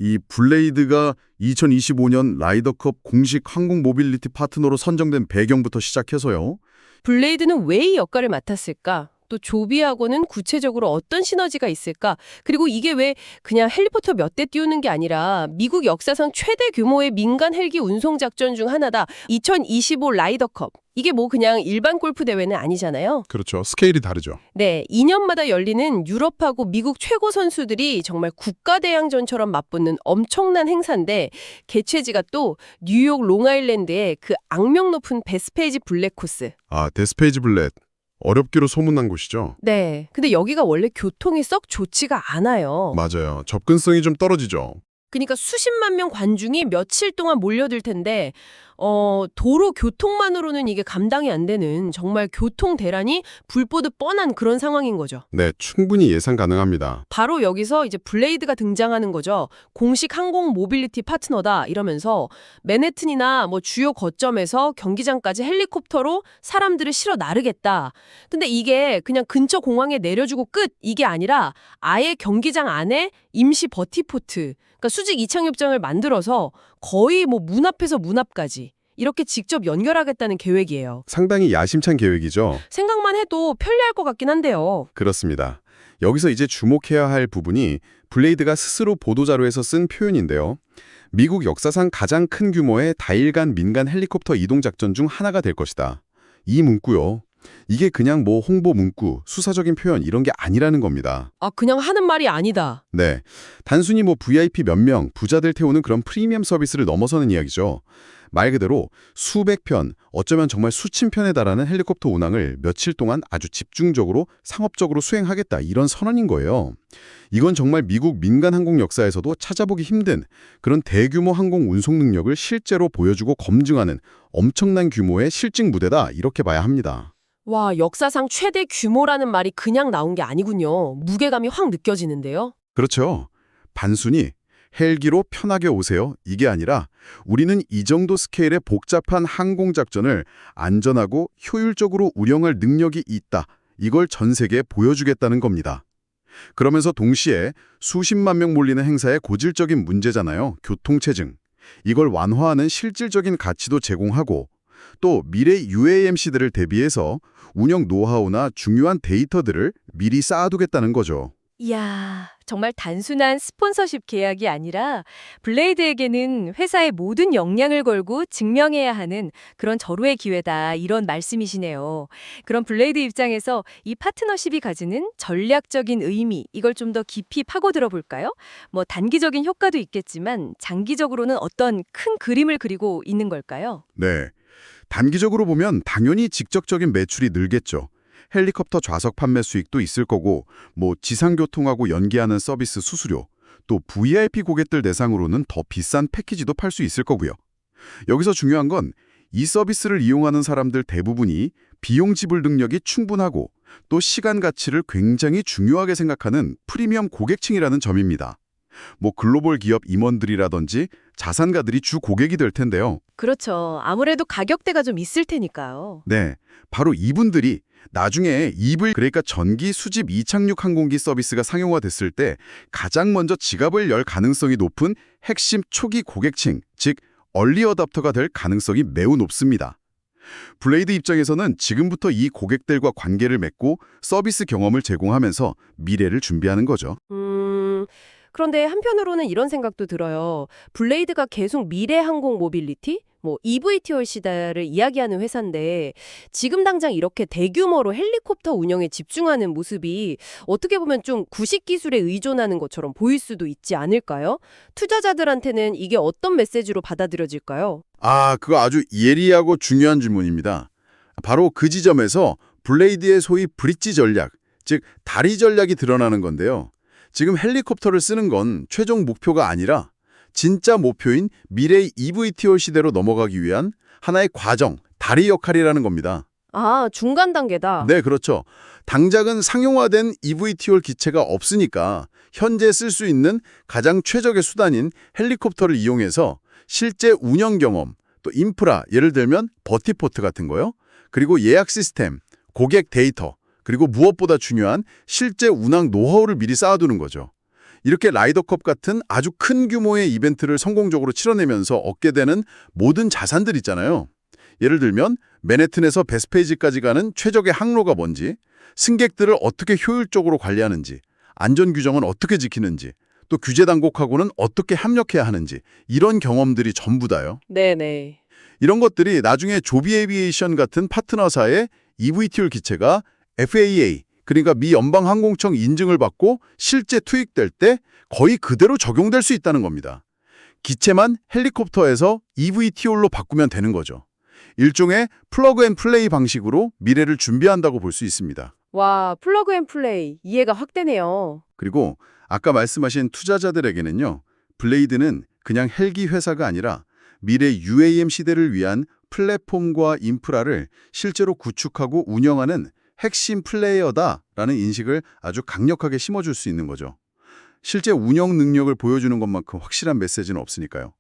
이 블레이드가 2025년 라이더컵 공식 항공 모빌리티 파트너로 선정된 배경부터 시작해서요. 블레이드는 왜 이 역할을 맡았을까? 또 조비하고는 구체적으로 어떤 시너지가 있을까? 그리고 이게 왜 그냥 헬리콥터 몇 대 띄우는 게 아니라 미국 역사상 최대 규모의 민간 헬기 운송 작전 중 하나다. 2025 라이더컵. 이게 뭐 그냥 일반 골프 대회는 아니잖아요. 그렇죠. 스케일이 다르죠. 네, 2년마다 열리는 유럽하고 미국 최고 선수들이 정말 국가대항전처럼 맞붙는 엄청난 행사인데 개최지가 또 뉴욕 롱아일랜드의 그 악명 높은 베스페이지 블랙 코스. 아, 데스페이지 블렛. 어렵기로 소문난 곳이죠. 네, 근데 여기가 원래 교통이 썩 좋지가 않아요. 맞아요. 접근성이 좀 떨어지죠. 그러니까 수십만 명 관중이 며칠 동안 몰려들 텐데 도로 교통만으로는 이게 감당이 안 되는 정말 교통 대란이 불보듯 뻔한 그런 상황인 거죠. 네, 충분히 예상 가능합니다. 바로 여기서 이제 블레이드가 등장하는 거죠. 공식 항공 모빌리티 파트너다 이러면서 맨해튼이나 뭐 주요 거점에서 경기장까지 헬리콥터로 사람들을 실어 나르겠다. 근데 이게 그냥 근처 공항에 내려주고 끝 이게 아니라 아예 경기장 안에 임시 버티포트, 그러니까 수직 이착륙장을 만들어서 거의 뭐 문 앞에서 문 앞까지 이렇게 직접 연결하겠다는 계획이에요. 상당히 야심찬 계획이죠. 생각만 해도 편리할 것 같긴 한데요. 그렇습니다. 여기서 이제 주목해야 할 부분이 블레이드가 스스로 보도자료에서 쓴 표현인데요. 미국 역사상 가장 큰 규모의 다일간 민간 헬리콥터 이동작전 중 하나가 될 것이다. 이 문구요. 이게 그냥 뭐 홍보 문구, 수사적인 표현 이런 게 아니라는 겁니다. 아, 그냥 하는 말이 아니다. 네, 단순히 뭐 VIP 몇 명, 부자들 태우는 그런 프리미엄 서비스를 넘어서는 이야기죠. 말 그대로 수백 편, 어쩌면 정말 수천 편에 달하는 헬리콥터 운항을 며칠 동안 아주 집중적으로 상업적으로 수행하겠다 이런 선언인 거예요. 이건 정말 미국 민간 항공 역사에서도 찾아보기 힘든 그런 대규모 항공 운송 능력을 실제로 보여주고 검증하는 엄청난 규모의 실증 무대다 이렇게 봐야 합니다. 와, 역사상 최대 규모라는 말이 그냥 나온 게 아니군요. 무게감이 확 느껴지는데요. 그렇죠. 단순히 헬기로 편하게 오세요. 이게 아니라 우리는 이 정도 스케일의 복잡한 항공작전을 안전하고 효율적으로 운영할 능력이 있다. 이걸 전 세계에 보여주겠다는 겁니다. 그러면서 동시에 수십만 명 몰리는 행사의 고질적인 문제잖아요. 교통체증. 이걸 완화하는 실질적인 가치도 제공하고 또 미래 UAMC들을 대비해서 운영 노하우나 중요한 데이터들을 미리 쌓아두겠다는 거죠. 이야, 정말 단순한 스폰서십 계약이 아니라 블레이드에게는 회사의 모든 역량을 걸고 증명해야 하는 그런 절호의 기회다 이런 말씀이시네요. 그럼 블레이드 입장에서 이 파트너십이 가지는 전략적인 의미 이걸 좀 더 깊이 파고들어 볼까요? 뭐 단기적인 효과도 있겠지만 장기적으로는 어떤 큰 그림을 그리고 있는 걸까요? 네. 단기적으로 보면 당연히 직접적인 매출이 늘겠죠. 헬리콥터 좌석 판매 수익도 있을 거고 뭐 지상교통하고 연계하는 서비스 수수료, 또 VIP 고객들 대상으로는 더 비싼 패키지도 팔 수 있을 거고요. 여기서 중요한 건 이 서비스를 이용하는 사람들 대부분이 비용 지불 능력이 충분하고 또 시간 가치를 굉장히 중요하게 생각하는 프리미엄 고객층이라는 점입니다. 뭐 글로벌 기업 임원들이라든지 자산가들이 주 고객이 될 텐데요. 그렇죠. 아무래도 가격대가 좀 있을 테니까요. 네, 바로 이분들이 나중에 EV 그러니까 전기 수직 이착륙 항공기 서비스가 상용화됐을 때 가장 먼저 지갑을 열 가능성이 높은 핵심 초기 고객층, 즉 얼리 어답터가 될 가능성이 매우 높습니다. 블레이드 입장에서는 지금부터 이 고객들과 관계를 맺고 서비스 경험을 제공하면서 미래를 준비하는 거죠. 그런데 한편으로는 이런 생각도 들어요. 블레이드가 계속 미래 항공 모빌리티? 뭐 EVTOL 시대를 이야기하는 회사인데 지금 당장 이렇게 대규모로 헬리콥터 운영에 집중하는 모습이 어떻게 보면 좀 구식 기술에 의존하는 것처럼 보일 수도 있지 않을까요? 투자자들한테는 이게 어떤 메시지로 받아들여질까요? 아, 그거 아주 예리하고 중요한 질문입니다. 바로 그 지점에서 블레이드의 소위 브릿지 전략, 즉 다리 전략이 드러나는 건데요. 지금 헬리콥터를 쓰는 건 최종 목표가 아니라 진짜 목표인 미래의 EVTOL 시대로 넘어가기 위한 하나의 과정, 다리 역할이라는 겁니다. 아, 중간 단계다. 네, 그렇죠. 당장은 상용화된 EVTOL 기체가 없으니까 현재 쓸 수 있는 가장 최적의 수단인 헬리콥터를 이용해서 실제 운영 경험, 또 인프라, 예를 들면 버티포트 같은 거요. 그리고 예약 시스템, 고객 데이터, 그리고 무엇보다 중요한 실제 운항 노하우를 미리 쌓아두는 거죠. 이렇게 라이더컵 같은 아주 큰 규모의 이벤트를 성공적으로 치러내면서 얻게 되는 모든 자산들 있잖아요. 예를 들면 맨해튼에서 베스페이지까지 가는 최적의 항로가 뭔지, 승객들을 어떻게 효율적으로 관리하는지, 안전 규정은 어떻게 지키는지, 또 규제 당국하고는 어떻게 협력해야 하는지 이런 경험들이 전부 다요. 네네. 이런 것들이 나중에 조비 에비에이션 같은 파트너사의 eVTOL 기체가 FAA, 그러니까 미 연방항공청 인증을 받고 실제 투입될 때 거의 그대로 적용될 수 있다는 겁니다. 기체만 헬리콥터에서 eVTOL로 바꾸면 되는 거죠. 일종의 플러그 앤 플레이 방식으로 미래를 준비한다고 볼 수 있습니다. 와, 플러그 앤 플레이. 이해가 확 되네요. 그리고 아까 말씀하신 투자자들에게는요, 블레이드는 그냥 헬기 회사가 아니라 미래 UAM 시대를 위한 플랫폼과 인프라를 실제로 구축하고 운영하는 핵심 플레이어다라는 인식을 아주 강력하게 심어줄 수 있는 거죠. 실제 운영 능력을 보여주는 것만큼 확실한 메시지는 없으니까요.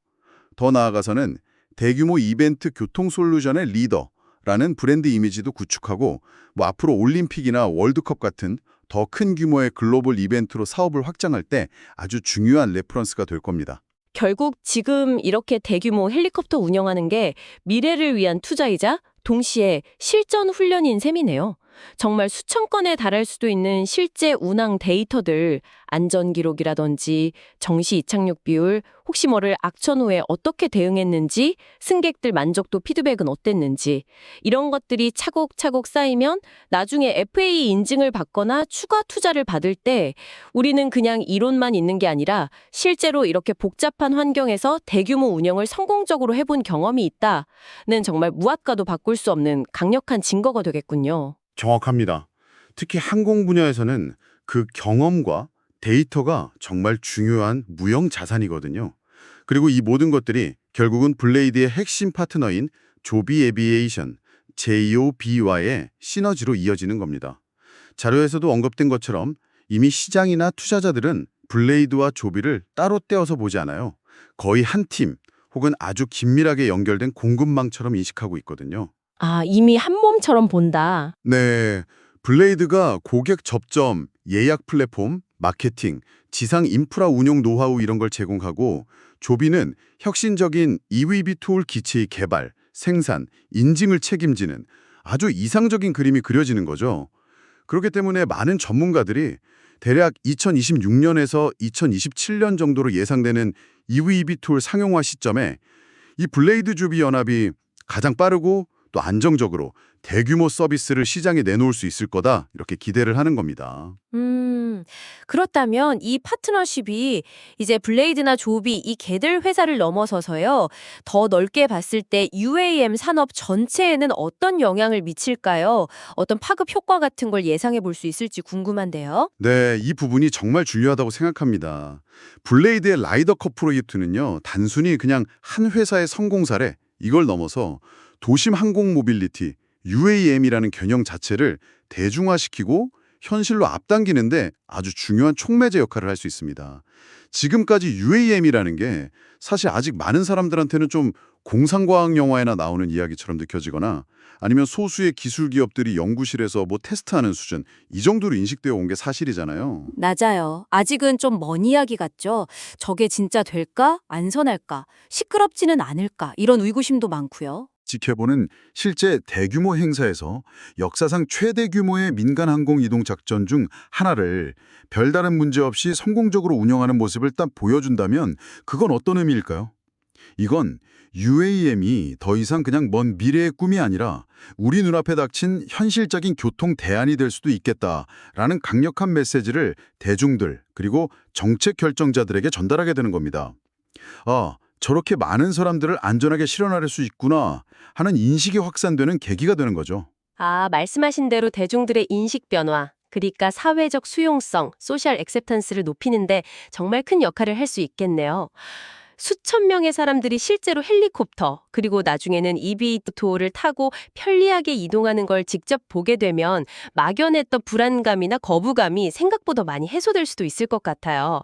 더 나아가서는 대규모 이벤트 교통 솔루션의 리더라는 브랜드 이미지도 구축하고 앞으로 올림픽이나 월드컵 같은 더 큰 규모의 글로벌 이벤트로 사업을 확장할 때 아주 중요한 레퍼런스가 될 겁니다. 결국 지금 이렇게 대규모 헬리콥터 운영하는 게 미래를 위한 투자이자 동시에 실전 훈련인 셈이네요. 정말 수천 건에 달할 수도 있는 실제 운항 데이터들, 안전 기록이라든지 정시 이착륙 비율, 혹시 모를 악천 후에 어떻게 대응했는지, 승객들 만족도 피드백은 어땠는지 이런 것들이 차곡차곡 쌓이면 나중에 FAA 인증을 받거나 추가 투자를 받을 때 우리는 그냥 이론만 있는 게 아니라 실제로 이렇게 복잡한 환경에서 대규모 운영을 성공적으로 해본 경험이 있다는 정말 무엇과도 바꿀 수 없는 강력한 증거가 되겠군요. 정확합니다. 특히 항공 분야에서는 그 경험과 데이터가 정말 중요한 무형 자산이거든요. 그리고 이 모든 것들이 결국은 블레이드의 핵심 파트너인 조비 에비에이션, JOB와의 시너지로 이어지는 겁니다. 자료에서도 언급된 것처럼 이미 시장이나 투자자들은 블레이드와 조비를 따로 떼어서 보지 않아요. 거의 한 팀 혹은 아주 긴밀하게 연결된 공급망처럼 인식하고 있거든요. 아, 이미 한 몸처럼 본다. 네, 블레이드가 고객 접점, 예약 플랫폼, 마케팅, 지상 인프라 운용 노하우 이런 걸 제공하고 조비는 혁신적인 eVTOL 기체의 개발, 생산, 인증을 책임지는 아주 이상적인 그림이 그려지는 거죠. 그렇기 때문에 많은 전문가들이 대략 2026년에서 2027년 정도로 예상되는 eVTOL 상용화 시점에 이 블레이드 조비 연합이 가장 빠르고 또 안정적으로 대규모 서비스를 시장에 내놓을 수 있을 거다 이렇게 기대를 하는 겁니다. 그렇다면 이 파트너십이 이제 블레이드나 조비 이 개들 회사를 넘어서서요. 더 넓게 봤을 때 UAM 산업 전체에는 어떤 영향을 미칠까요? 어떤 파급 효과 같은 걸 예상해 볼 수 있을지 궁금한데요. 네, 이 부분이 정말 중요하다고 생각합니다. 블레이드의 라이더컵 프로젝트는요, 단순히 그냥 한 회사의 성공 사례 이걸 넘어서 도심 항공 모빌리티, UAM이라는 개념 자체를 대중화시키고 현실로 앞당기는데 아주 중요한 촉매제 역할을 할 수 있습니다. 지금까지 UAM이라는 게 사실 아직 많은 사람들한테는 좀 공상과학 영화에나 나오는 이야기처럼 느껴지거나 아니면 소수의 기술 기업들이 연구실에서 테스트하는 수준 이 정도로 인식되어 온 게 사실이잖아요. 맞아요. 아직은 좀 먼 이야기 같죠? 저게 진짜 될까? 안전할까? 시끄럽지는 않을까? 이런 의구심도 많고요. 지켜보는 실제 대규모 행사에서 역사상 최대 규모의 민간 항공 이동 작전 중 하나를 별다른 문제 없이 성공적으로 운영하는 모습을 딱 보여준다면 그건 어떤 의미일까요? 이건 UAM이 더 이상 그냥 먼 미래의 꿈이 아니라 우리 눈앞에 닥친 현실적인 교통 대안이 될 수도 있겠다라는 강력한 메시지를 대중들 그리고 정책 결정자들에게 전달하게 되는 겁니다. 아, 저렇게 많은 사람들을 안전하게 실현할 수 있구나 하는 인식이 확산되는 계기가 되는 거죠. 아, 말씀하신 대로 대중들의 인식 변화, 그러니까 사회적 수용성, 소셜 액셉턴스를 높이는데 정말 큰 역할을 할 수 있겠네요. 수천 명의 사람들이 실제로 헬리콥터, 그리고 나중에는 eVTOL을 타고 편리하게 이동하는 걸 직접 보게 되면 막연했던 불안감이나 거부감이 생각보다 많이 해소될 수도 있을 것 같아요.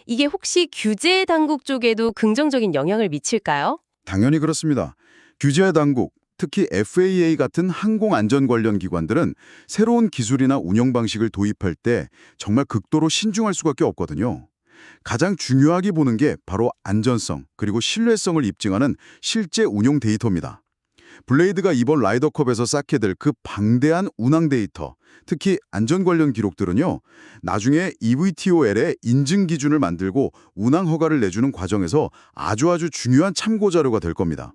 이게 혹시 규제 당국 쪽에도 긍정적인 영향을 미칠까요? 당연히 그렇습니다. 규제 당국, 특히 FAA 같은 항공안전 관련 기관들은 새로운 기술이나 운영 방식을 도입할 때 정말 극도로 신중할 수밖에 없거든요. 가장 중요하게 보는 게 바로 안전성 그리고 신뢰성을 입증하는 실제 운용 데이터입니다. 블레이드가 이번 라이더컵에서 쌓게 될 그 방대한 운항 데이터, 특히 안전 관련 기록들은요, 나중에 EVTOL의 인증 기준을 만들고 운항 허가를 내주는 과정에서 아주 중요한 참고 자료가 될 겁니다.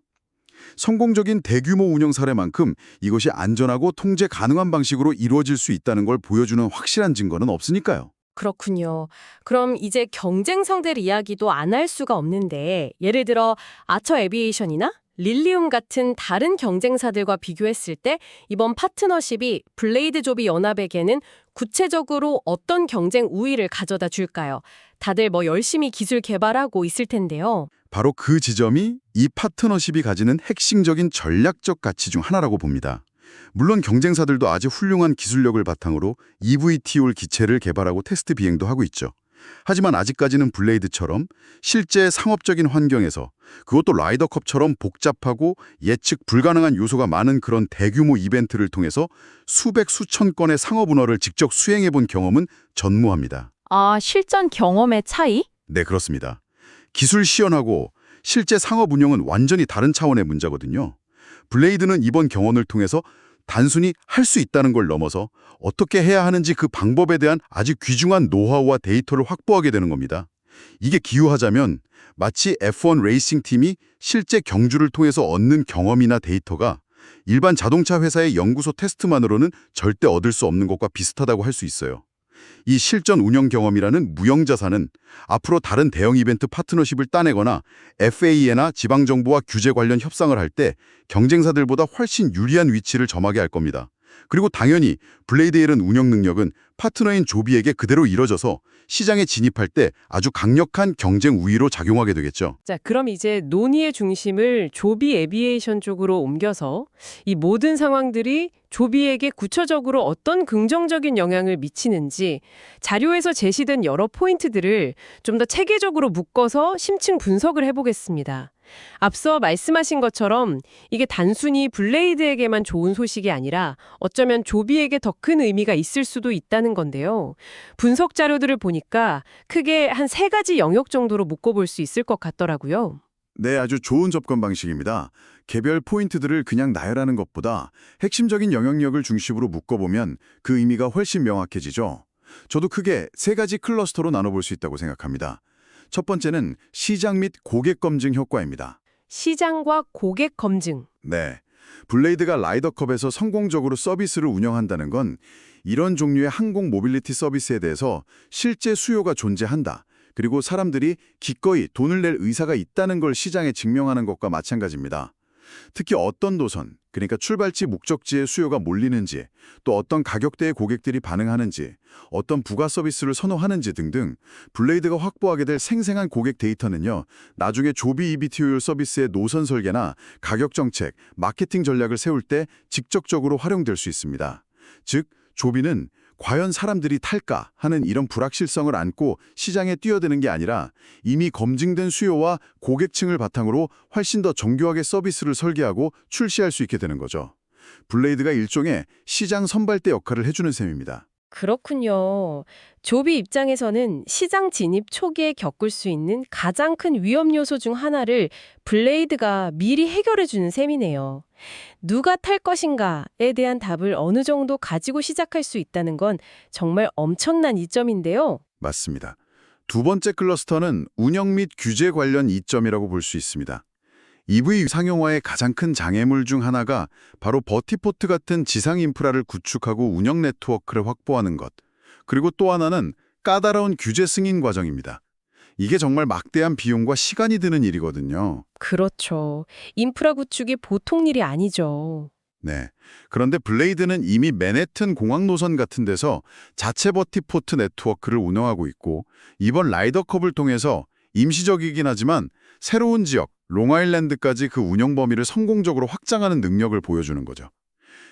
성공적인 대규모 운영 사례만큼 이것이 안전하고 통제 가능한 방식으로 이루어질 수 있다는 걸 보여주는 확실한 증거는 없으니까요. 그렇군요. 그럼 이제 경쟁 상대를 이야기도 안 할 수가 없는데 예를 들어 아처 에비에이션이나 릴리움 같은 다른 경쟁사들과 비교했을 때 이번 파트너십이 블레이드 조비 연합에게는 구체적으로 어떤 경쟁 우위를 가져다 줄까요? 다들 열심히 기술 개발하고 있을 텐데요. 바로 그 지점이 이 파트너십이 가지는 핵심적인 전략적 가치 중 하나라고 봅니다. 물론 경쟁사들도 아주 훌륭한 기술력을 바탕으로 EVTOL 기체를 개발하고 테스트 비행도 하고 있죠. 하지만 아직까지는 블레이드처럼 실제 상업적인 환경에서 그것도 라이더컵처럼 복잡하고 예측 불가능한 요소가 많은 그런 대규모 이벤트를 통해서 수백 수천 건의 상업 운항을 직접 수행해 본 경험은 전무합니다. 아, 실전 경험의 차이? 네, 그렇습니다. 기술 시연하고 실제 상업 운영은 완전히 다른 차원의 문제거든요. 블레이드는 이번 경험을 통해서 단순히 할 수 있다는 걸 넘어서 어떻게 해야 하는지 그 방법에 대한 아주 귀중한 노하우와 데이터를 확보하게 되는 겁니다. 이게 기유하자면 마치 F1 레이싱 팀이 실제 경주를 통해서 얻는 경험이나 데이터가 일반 자동차 회사의 연구소 테스트만으로는 절대 얻을 수 없는 것과 비슷하다고 할 수 있어요. 이 실전 운영 경험이라는 무형자산은 앞으로 다른 대형 이벤트 파트너십을 따내거나 FAA나 지방정부와 규제 관련 협상을 할 때 경쟁사들보다 훨씬 유리한 위치를 점하게 할 겁니다. 그리고 당연히 블레이드에 이른 운영 능력은 파트너인 조비에게 그대로 이뤄져서 시장에 진입할 때 아주 강력한 경쟁 우위로 작용하게 되겠죠. 자, 그럼 이제 논의의 중심을 조비 에비에이션 쪽으로 옮겨서 이 모든 상황들이 조비에게 구체적으로 어떤 긍정적인 영향을 미치는지 자료에서 제시된 여러 포인트들을 좀 더 체계적으로 묶어서 심층 분석을 해보겠습니다. 앞서 말씀하신 것처럼 이게 단순히 블레이드에게만 좋은 소식이 아니라 어쩌면 조비에게 더 큰 의미가 있을 수도 있다는 건데요. 분석 자료들을 보니까 크게 한 3가지 영역 정도로 묶어볼 수 있을 것 같더라고요. 네, 아주 좋은 접근 방식입니다. 개별 포인트들을 그냥 나열하는 것보다 핵심적인 영향력을 중심으로 묶어보면 그 의미가 훨씬 명확해지죠. 저도 크게 3가지 클러스터로 나눠볼 수 있다고 생각합니다. 첫 번째는 시장 및 고객 검증 효과입니다. 시장과 고객 검증. 네, 블레이드가 라이더컵에서 성공적으로 서비스를 운영한다는 건 이런 종류의 항공 모빌리티 서비스에 대해서 실제 수요가 존재한다. 그리고 사람들이 기꺼이 돈을 낼 의사가 있다는 걸 시장에 증명하는 것과 마찬가지입니다. 특히 어떤 노선, 그러니까 출발지 목적지에 수요가 몰리는지, 또 어떤 가격대의 고객들이 반응하는지, 어떤 부가 서비스를 선호하는지 등등 블레이드가 확보하게 될 생생한 고객 데이터는요, 나중에 조비 EVTOL 서비스의 노선 설계나 가격 정책, 마케팅 전략을 세울 때 직접적으로 활용될 수 있습니다. 즉, 조비는 과연 사람들이 탈까 하는 이런 불확실성을 안고 시장에 뛰어드는 게 아니라 이미 검증된 수요와 고객층을 바탕으로 훨씬 더 정교하게 서비스를 설계하고 출시할 수 있게 되는 거죠. 블레이드가 일종의 시장 선발대 역할을 해주는 셈입니다. 그렇군요. 조비 입장에서는 시장 진입 초기에 겪을 수 있는 가장 큰 위험 요소 중 하나를 블레이드가 미리 해결해주는 셈이네요. 누가 탈 것인가에 대한 답을 어느 정도 가지고 시작할 수 있다는 건 정말 엄청난 이점인데요. 맞습니다. 두 번째 클러스터는 운영 및 규제 관련 이점이라고 볼 수 있습니다. EV 상용화의 가장 큰 장애물 중 하나가 바로 버티포트 같은 지상 인프라를 구축하고 운영 네트워크를 확보하는 것. 그리고 또 하나는 까다로운 규제 승인 과정입니다. 이게 정말 막대한 비용과 시간이 드는 일이거든요. 그렇죠. 인프라 구축이 보통 일이 아니죠. 네. 그런데 블레이드는 이미 맨해튼 공항 노선 같은 데서 자체 버티포트 네트워크를 운영하고 있고 이번 라이더컵을 통해서 임시적이긴 하지만 새로운 지역, 롱아일랜드까지 그 운영 범위를 성공적으로 확장하는 능력을 보여주는 거죠.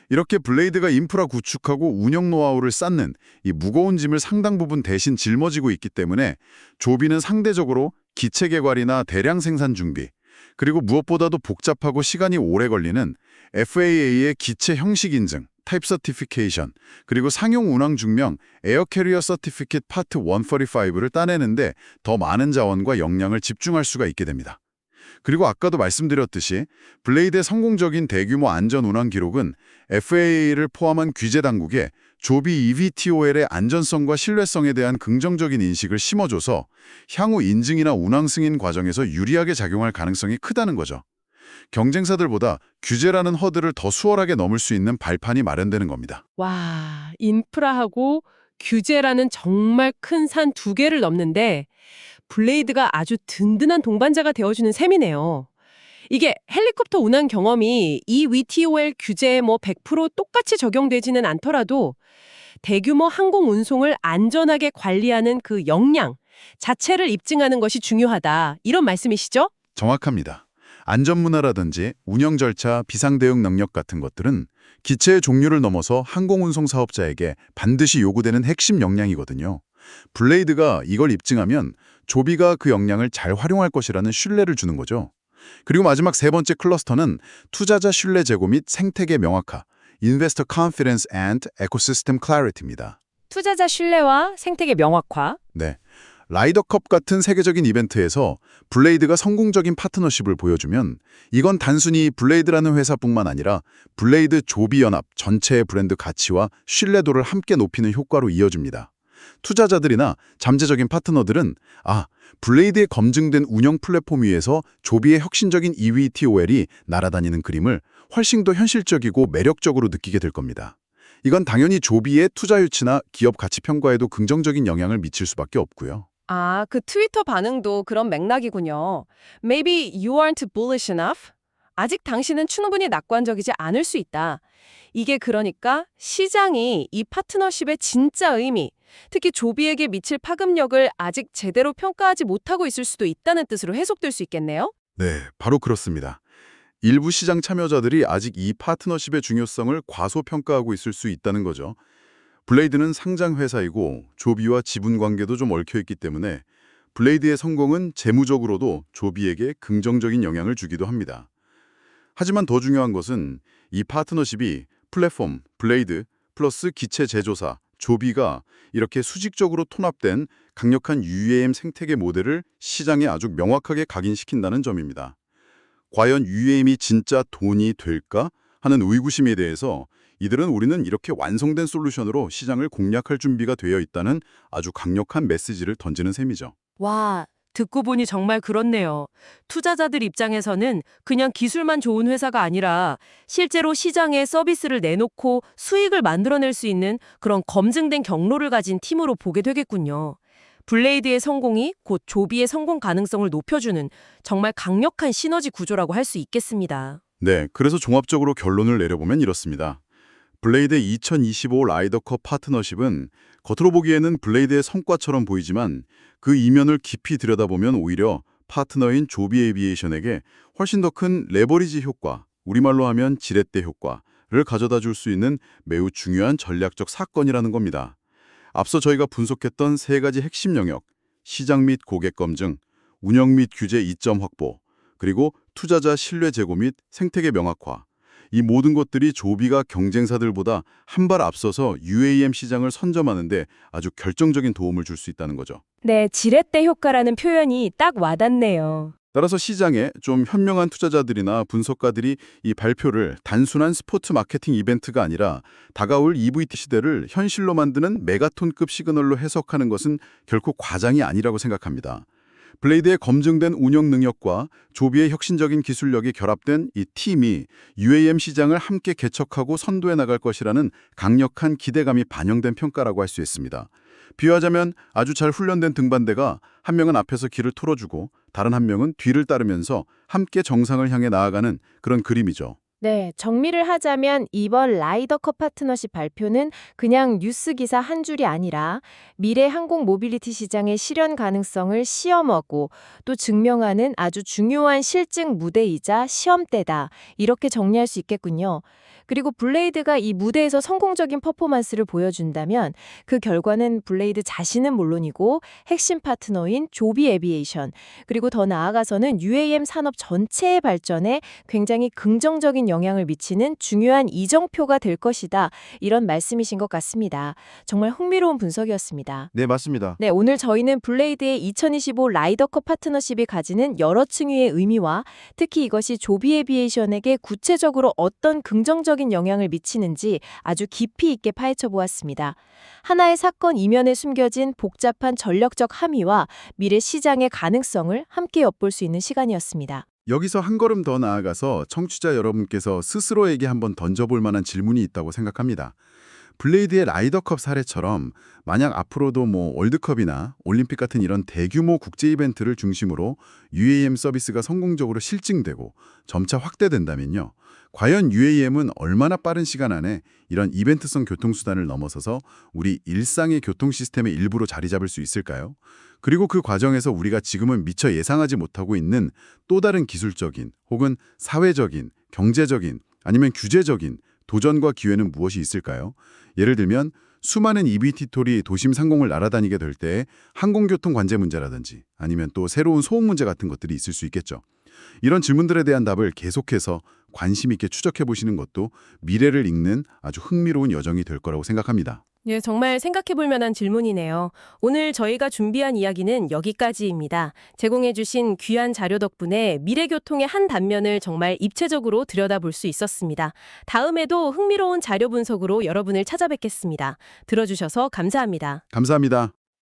이렇게 블레이드가 인프라 구축하고 운영 노하우를 쌓는 이 무거운 짐을 상당 부분 대신 짊어지고 있기 때문에 조비는 상대적으로 기체 개발이나 대량 생산 준비, 그리고 무엇보다도 복잡하고 시간이 오래 걸리는 FAA의 기체 형식 인증, 타입 서티피케이션, 그리고 상용 운항 증명 에어 캐리어 서티피킷 파트 145를 따내는데 더 많은 자원과 역량을 집중할 수가 있게 됩니다. 그리고 아까도 말씀드렸듯이 블레이드의 성공적인 대규모 안전 운항 기록은 FAA를 포함한 규제 당국에 조비 eVTOL의 안전성과 신뢰성에 대한 긍정적인 인식을 심어줘서 향후 인증이나 운항 승인 과정에서 유리하게 작용할 가능성이 크다는 거죠. 경쟁사들보다 규제라는 허들을 더 수월하게 넘을 수 있는 발판이 마련되는 겁니다. 와, 인프라하고 규제라는 정말 큰 산 두 개를 넘는데 블레이드가 아주 든든한 동반자가 되어주는 셈이네요. 이게 헬리콥터 운항 경험이 이 VTOL 규제에 100% 똑같이 적용되지는 않더라도 대규모 항공 운송을 안전하게 관리하는 그 역량 자체를 입증하는 것이 중요하다. 이런 말씀이시죠? 정확합니다. 안전문화라든지 운영 절차, 비상대응 능력 같은 것들은 기체의 종류를 넘어서 항공운송 사업자에게 반드시 요구되는 핵심 역량이거든요. 블레이드가 이걸 입증하면 조비가 그 역량을 잘 활용할 것이라는 신뢰를 주는 거죠. 그리고 마지막 세 번째 클러스터는 투자자 신뢰 제고 및 생태계 명확화, Investor Confidence and Ecosystem Clarity입니다. 투자자 신뢰와 생태계 명확화. 네. 라이더컵 같은 세계적인 이벤트에서 블레이드가 성공적인 파트너십을 보여주면 이건 단순히 블레이드라는 회사뿐만 아니라 블레이드 조비연합 전체의 브랜드 가치와 신뢰도를 함께 높이는 효과로 이어집니다. 투자자들이나 잠재적인 파트너들은 블레이드의 검증된 운영 플랫폼 위에서 조비의 혁신적인 eVTOL이 날아다니는 그림을 훨씬 더 현실적이고 매력적으로 느끼게 될 겁니다. 이건 당연히 조비의 투자 유치나 기업 가치 평가에도 긍정적인 영향을 미칠 수밖에 없고요. 그 트위터 반응도 그런 맥락이군요. Maybe you aren't bullish enough? 아직 당신은 충분히 낙관적이지 않을 수 있다. 이게 그러니까 시장이 이 파트너십의 진짜 의미, 특히 조비에게 미칠 파급력을 아직 제대로 평가하지 못하고 있을 수도 있다는 뜻으로 해석될 수 있겠네요? 네, 바로 그렇습니다. 일부 시장 참여자들이 아직 이 파트너십의 중요성을 과소평가하고 있을 수 있다는 거죠. 블레이드는 상장 회사이고 조비와 지분 관계도 좀 얽혀있기 때문에 블레이드의 성공은 재무적으로도 조비에게 긍정적인 영향을 주기도 합니다. 하지만 더 중요한 것은 이 파트너십이 플랫폼, 블레이드, 플러스 기체 제조사, 조비가 이렇게 수직적으로 통합된 강력한 UAM 생태계 모델을 시장에 아주 명확하게 각인시킨다는 점입니다. 과연 UAM이 진짜 돈이 될까 하는 의구심에 대해서 이들은 우리는 이렇게 완성된 솔루션으로 시장을 공략할 준비가 되어 있다는 아주 강력한 메시지를 던지는 셈이죠. 와, 듣고 보니 정말 그렇네요. 투자자들 입장에서는 그냥 기술만 좋은 회사가 아니라 실제로 시장에 서비스를 내놓고 수익을 만들어낼 수 있는 그런 검증된 경로를 가진 팀으로 보게 되겠군요. 블레이드의 성공이 곧 조비의 성공 가능성을 높여주는 정말 강력한 시너지 구조라고 할 수 있겠습니다. 네, 그래서 종합적으로 결론을 내려보면 이렇습니다. 블레이드의 2025 라이더컵 파트너십은 겉으로 보기에는 블레이드의 성과처럼 보이지만 그 이면을 깊이 들여다보면 오히려 파트너인 조비 에비에이션에게 훨씬 더 큰 레버리지 효과, 우리말로 하면 지렛대 효과를 가져다 줄 수 있는 매우 중요한 전략적 사건이라는 겁니다. 앞서 저희가 분석했던 세 가지 핵심 영역, 시장 및 고객 검증, 운영 및 규제 이점 확보, 그리고 투자자 신뢰 제고 및 생태계 명확화, 이 모든 것들이 조비가 경쟁사들보다 한 발 앞서서 UAM 시장을 선점하는데 아주 결정적인 도움을 줄 수 있다는 거죠. 네, 지렛대 효과라는 표현이 딱 와닿네요. 따라서 시장에 좀 현명한 투자자들이나 분석가들이 이 발표를 단순한 스포츠 마케팅 이벤트가 아니라 다가올 EVT 시대를 현실로 만드는 메가톤급 시그널로 해석하는 것은 결코 과장이 아니라고 생각합니다. 블레이드의 검증된 운영 능력과 조비의 혁신적인 기술력이 결합된 이 팀이 UAM 시장을 함께 개척하고 선도해 나갈 것이라는 강력한 기대감이 반영된 평가라고 할 수 있습니다. 비유하자면 아주 잘 훈련된 등반대가 한 명은 앞에서 길을 털어주고 다른 한 명은 뒤를 따르면서 함께 정상을 향해 나아가는 그런 그림이죠. 네, 정리를 하자면 이번 라이더컵 파트너십 발표는 그냥 뉴스 기사 한 줄이 아니라 미래 항공 모빌리티 시장의 실현 가능성을 시험하고 또 증명하는 아주 중요한 실증 무대이자 시험대다. 이렇게 정리할 수 있겠군요. 그리고 블레이드가 이 무대에서 성공적인 퍼포먼스를 보여준다면 그 결과는 블레이드 자신은 물론이고 핵심 파트너인 조비 에비에이션 그리고 더 나아가서는 UAM 산업 전체의 발전에 굉장히 긍정적인 영향을 미치는 중요한 이정표가 될 것이다. 이런 말씀이신 것 같습니다. 정말 흥미로운 분석이었습니다. 네, 맞습니다. 네, 오늘 저희는 블레이드의 2025 라이더컵 파트너십이 가지는 여러 층위의 의미와 특히 이것이 조비 에비에이션에게 구체적으로 어떤 긍정적인 영향을 미치는지 아주 깊이 있게 파헤쳐 보았습니다. 하나의 사건 이면에 숨겨진 복잡한 전력적 함의와 미래 시장의 가능성을 함께 엿볼 수 있는 시간이었습니다. 여기서 한 걸음 더 나아가서 청취자 여러분께서 스스로에게 한번 던져볼 만한 질문이 있다고 생각합니다. 블레이드의 라이더컵 사례처럼 만약 앞으로도 월드컵이나 올림픽 같은 이런 대규모 국제 이벤트를 중심으로 UAM 서비스가 성공적으로 실증되고 점차 확대된다면요. 과연 UAM은 얼마나 빠른 시간 안에 이런 이벤트성 교통수단을 넘어서서 우리 일상의 교통 시스템의 일부로 자리 잡을 수 있을까요? 그리고 그 과정에서 우리가 지금은 미처 예상하지 못하고 있는 또 다른 기술적인 혹은 사회적인, 경제적인 아니면 규제적인 도전과 기회는 무엇이 있을까요? 예를 들면 수많은 eVTOL이 도심 상공을 날아다니게 될 때 항공교통 관제 문제라든지 아니면 또 새로운 소음 문제 같은 것들이 있을 수 있겠죠. 이런 질문들에 대한 답을 계속해서 관심 있게 추적해 보시는 것도 미래를 읽는 아주 흥미로운 여정이 될 거라고 생각합니다. 예, 정말 생각해볼 만한 질문이네요. 오늘 저희가 준비한 이야기는 여기까지입니다. 제공해주신 귀한 자료 덕분에 미래교통의 한 단면을 정말 입체적으로 들여다볼 수 있었습니다. 다음에도 흥미로운 자료 분석으로 여러분을 찾아뵙겠습니다. 들어주셔서 감사합니다. 감사합니다.